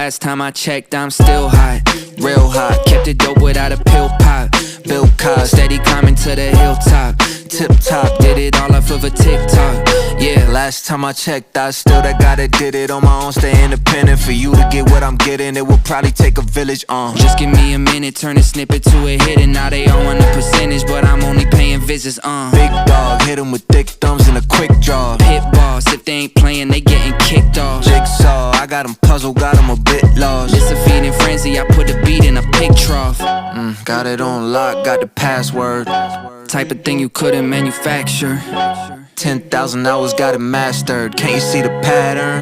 last time I checked, I'm still hot, real hot. Kept it dope without a pill pop. Bill Cosby, steady climbing to the hilltop. Tip top, did it all off of a TikTok. Yeah, last time I checked, I still that guy that did it on my own. Stay independent, for you to get what I'm getting, it will probably take a village. Just give me a minute, turn a snippet to a hit, and now they all want a percentage, but I'm only paying visits. Big dog, hit 'em with thick thumbs and a quick draw. Pit boss, if they ain't playing, they getting kicked off. Jigsaw, I got 'em puzzled, got 'em a bit lost. It's a feeding frenzy, I put the beat in a pig trough. Got it on lock, got the password. Type of thing you couldn't manufacture. 10,000 hours, got it mastered. Can't you see the pattern?